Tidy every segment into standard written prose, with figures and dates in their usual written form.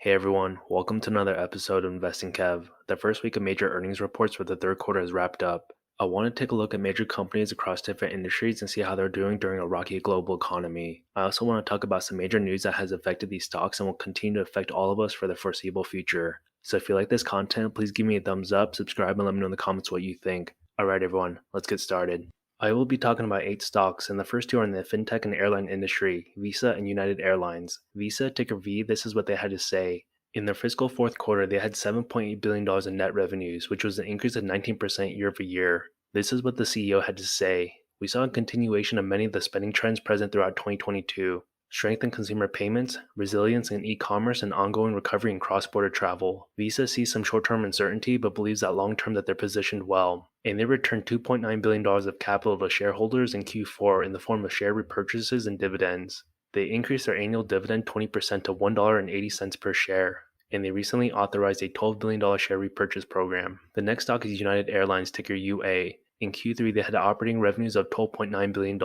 Hey everyone, welcome to another episode of Investing Kev. The first week of major earnings reports for the third quarter is wrapped up. I want to take a look at major companies across different industries and see how they're doing during a rocky global economy. I also want to talk about some major news that has affected these stocks and will continue to affect all of us for the foreseeable future. So if you like this content, please give me a thumbs up, subscribe, and let me know in the comments what you think. Alright everyone, let's get started. I will be talking about 8 stocks, and the first two are in the fintech and airline industry, Visa and United Airlines. Visa, ticker V, this is what they had to say. In their fiscal fourth quarter, they had $7.8 billion in net revenues, which was an increase of 19% year over year. This is what the CEO had to say. We saw a continuation of many of the spending trends present throughout 2022. Strength in consumer payments, resilience in e-commerce, and ongoing recovery in cross-border travel. Visa sees some short-term uncertainty but believes that long-term that they're positioned well. And they returned $2.9 billion of capital to shareholders in Q4 in the form of share repurchases and dividends. They increased their annual dividend 20% to $1.80 per share. And they recently authorized a $12 billion share repurchase program. The next stock is United Airlines, ticker UA. In Q3, they had operating revenues of $12.9 billion.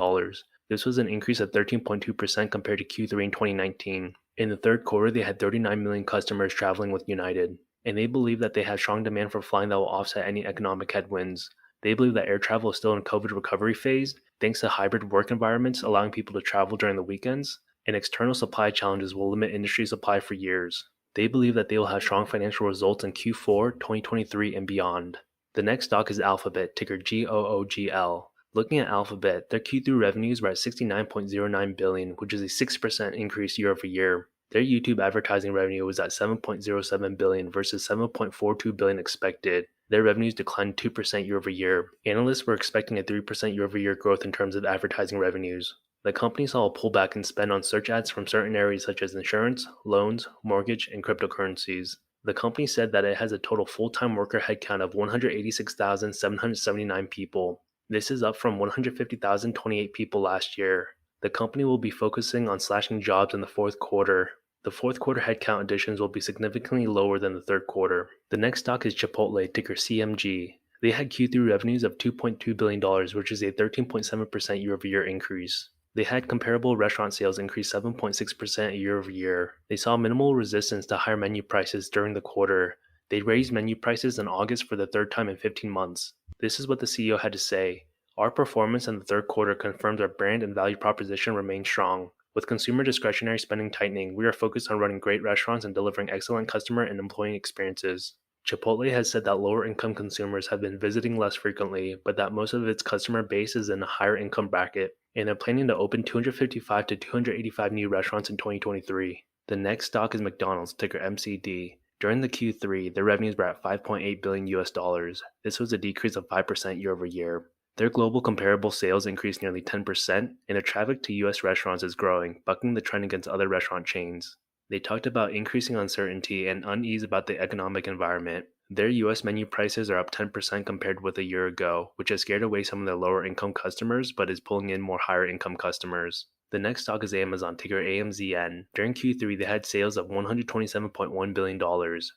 This was an increase of 13.2% compared to Q3 in 2019. In the third quarter, they had 39 million customers traveling with United, and they believe that they have strong demand for flying that will offset any economic headwinds. They believe that air travel is still in COVID recovery phase, thanks to hybrid work environments allowing people to travel during the weekends, and external supply challenges will limit industry supply for years. They believe that they will have strong financial results in Q4, 2023, and beyond. The next stock is Alphabet, ticker GOOGL. Looking at Alphabet, their Q3 revenues were at $69.09 billion, which is a 6% increase year over year. Their YouTube advertising revenue was at $7.07 billion versus $7.42 billion expected. Their revenues declined 2% year over year. Analysts were expecting a 3% year over year growth in terms of advertising revenues. The company saw a pullback in spend on search ads from certain areas such as insurance, loans, mortgage, and cryptocurrencies. The company said that it has a total full-time worker headcount of 186,779 people. This is up from 150,028 people last year. The company will be focusing on slashing jobs in the fourth quarter. The fourth quarter headcount additions will be significantly lower than the third quarter. The next stock is Chipotle, ticker CMG. They had Q3 revenues of $2.2 billion, which is a 13.7% year-over-year increase. They had comparable restaurant sales increase 7.6% year over year. They saw minimal resistance to higher menu prices during the quarter. They raised menu prices in August for the third time in 15 months. This is what the CEO had to say. Our performance in the third quarter confirms our brand and value proposition remain strong. With consumer discretionary spending tightening, we are focused on running great restaurants and delivering excellent customer and employee experiences. Chipotle has said that lower income consumers have been visiting less frequently, but that most of its customer base is in a higher income bracket, and they're planning to open 255 to 285 new restaurants in 2023. The next stock is McDonald's, ticker MCD. During the Q3, their revenues were at $5.8 billion US dollars. This was a decrease of 5% year over year. Their global comparable sales increased nearly 10%, and the traffic to US restaurants is growing, bucking the trend against other restaurant chains. They talked about increasing uncertainty and unease about the economic environment. Their US menu prices are up 10% compared with a year ago, which has scared away some of their lower income customers but is pulling in more higher income customers. The next stock is Amazon, ticker AMZN. During Q3, they had sales of $127.1 billion,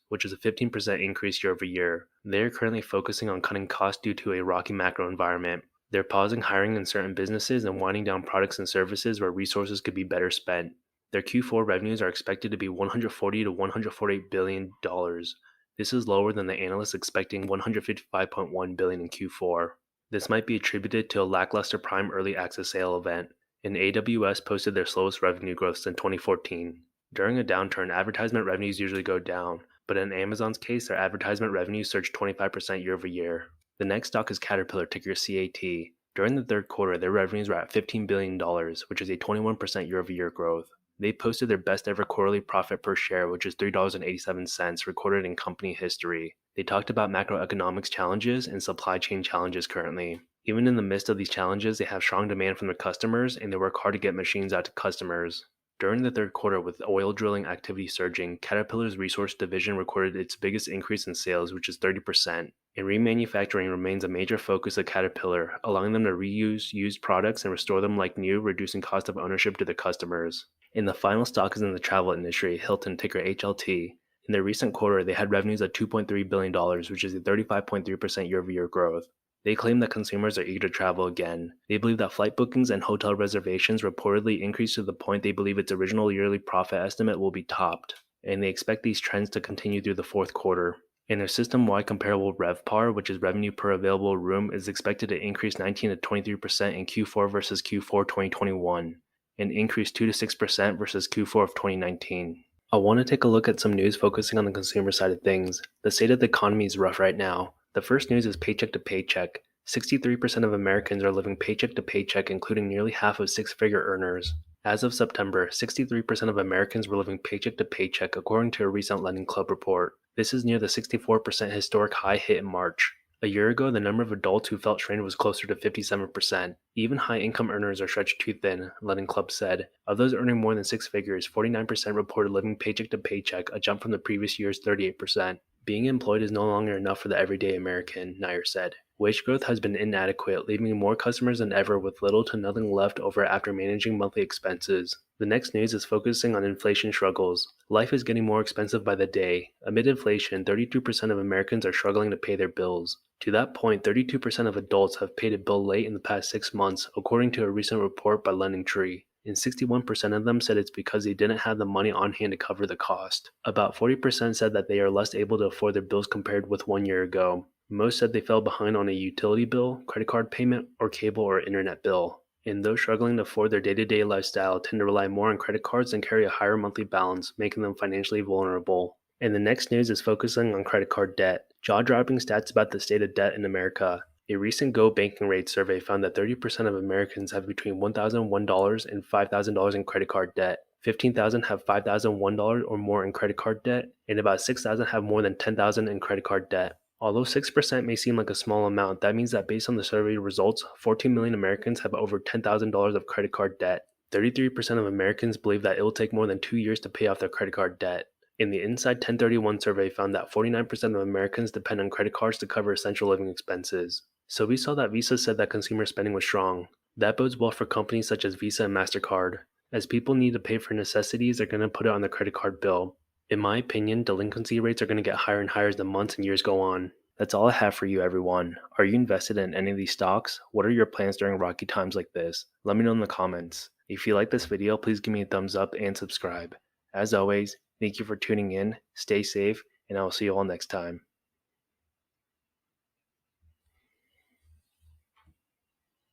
which is a 15% increase year over year. They are currently focusing on cutting costs due to a rocky macro environment. They're pausing hiring in certain businesses and winding down products and services where resources could be better spent. Their Q4 revenues are expected to be $140 to $148 billion. This is lower than the analysts expecting $155.1 billion in Q4. This might be attributed to a lackluster Prime Early Access sale event, and AWS posted their slowest revenue growth since 2014. During a downturn, advertisement revenues usually go down, but in Amazon's case, their advertisement revenues surged 25% year over year. The next stock is Caterpillar, ticker CAT. During the third quarter, their revenues were at $15 billion, which is a 21% year over year growth. They posted their best ever quarterly profit per share, which is $3.87, recorded in company history. They talked about macroeconomics challenges and supply chain challenges currently. Even in the midst of these challenges, they have strong demand from their customers and they work hard to get machines out to customers. During the third quarter, with oil drilling activity surging, Caterpillar's resource division recorded its biggest increase in sales, which is 30%. And remanufacturing remains a major focus of Caterpillar, allowing them to reuse used products and restore them like new, reducing cost of ownership to their customers. And the final stock is in the travel industry, Hilton, ticker HLT. In their recent quarter, they had revenues of $2.3 billion, which is a 35.3% year-over-year growth. They claim that consumers are eager to travel again. They believe that flight bookings and hotel reservations reportedly increased to the point they believe its original yearly profit estimate will be topped. and they expect these trends to continue through the fourth quarter. And their system-wide comparable RevPAR, which is revenue per available room, is expected to increase 19 to 23% in Q4 versus Q4 2021, and increase 2 to 6% versus Q4 of 2019. I want to take a look at some news focusing on the consumer side of things. The state of the economy is rough right now. The first news is paycheck to paycheck. 63% of Americans are living paycheck to paycheck, including nearly half of six-figure earners. As of September, 63% of Americans were living paycheck to paycheck, according to a recent Lending Club report. This is near the 64% historic high hit in March. A year ago, the number of adults who felt strained was closer to 57%. Even high-income earners are stretched too thin, Lending Club said. Of those earning more than six figures, 49% reported living paycheck to paycheck, a jump from the previous year's 38%. Being employed is no longer enough for the everyday American, Nair said. Wage growth has been inadequate, leaving more customers than ever with little to nothing left over after managing monthly expenses. The next news is focusing on inflation struggles. Life is getting more expensive by the day. Amid inflation, 32% of Americans are struggling to pay their bills. To that point, 32% of adults have paid a bill late in the past 6 months, according to a recent report by LendingTree. And 61% of them said it's because they didn't have the money on hand to cover the cost. About 40% said that they are less able to afford their bills compared with 1 year ago. Most said they fell behind on a utility bill, credit card payment, or cable or internet bill. And those struggling to afford their day-to-day lifestyle tend to rely more on credit cards and carry a higher monthly balance, making them financially vulnerable. And the next news is focusing on credit card debt. Jaw-dropping stats about the state of debt in America. A recent Go Banking Rate survey found that 30% of Americans have between $1,001 and $5,000 in credit card debt. 15,000 have $5,001 or more in credit card debt, and about 6,000 have more than $10,000 in credit card debt. Although 6% may seem like a small amount, that means that based on the survey results, 14 million Americans have over $10,000 of credit card debt. 33% of Americans believe that it will take more than 2 years to pay off their credit card debt. And the Inside 1031 survey found that 49% of Americans depend on credit cards to cover essential living expenses. So we saw that Visa said that consumer spending was strong. That bodes well for companies such as Visa and MasterCard. As people need to pay for necessities, they're going to put it on their credit card bill. In my opinion, delinquency rates are going to get higher and higher as the months and years go on. That's all I have for you, everyone. Are you invested in any of these stocks? What are your plans during rocky times like this? Let me know in the comments. If you like this video, please give me a thumbs up and subscribe. As always, thank you for tuning in, stay safe, and I will see you all next time.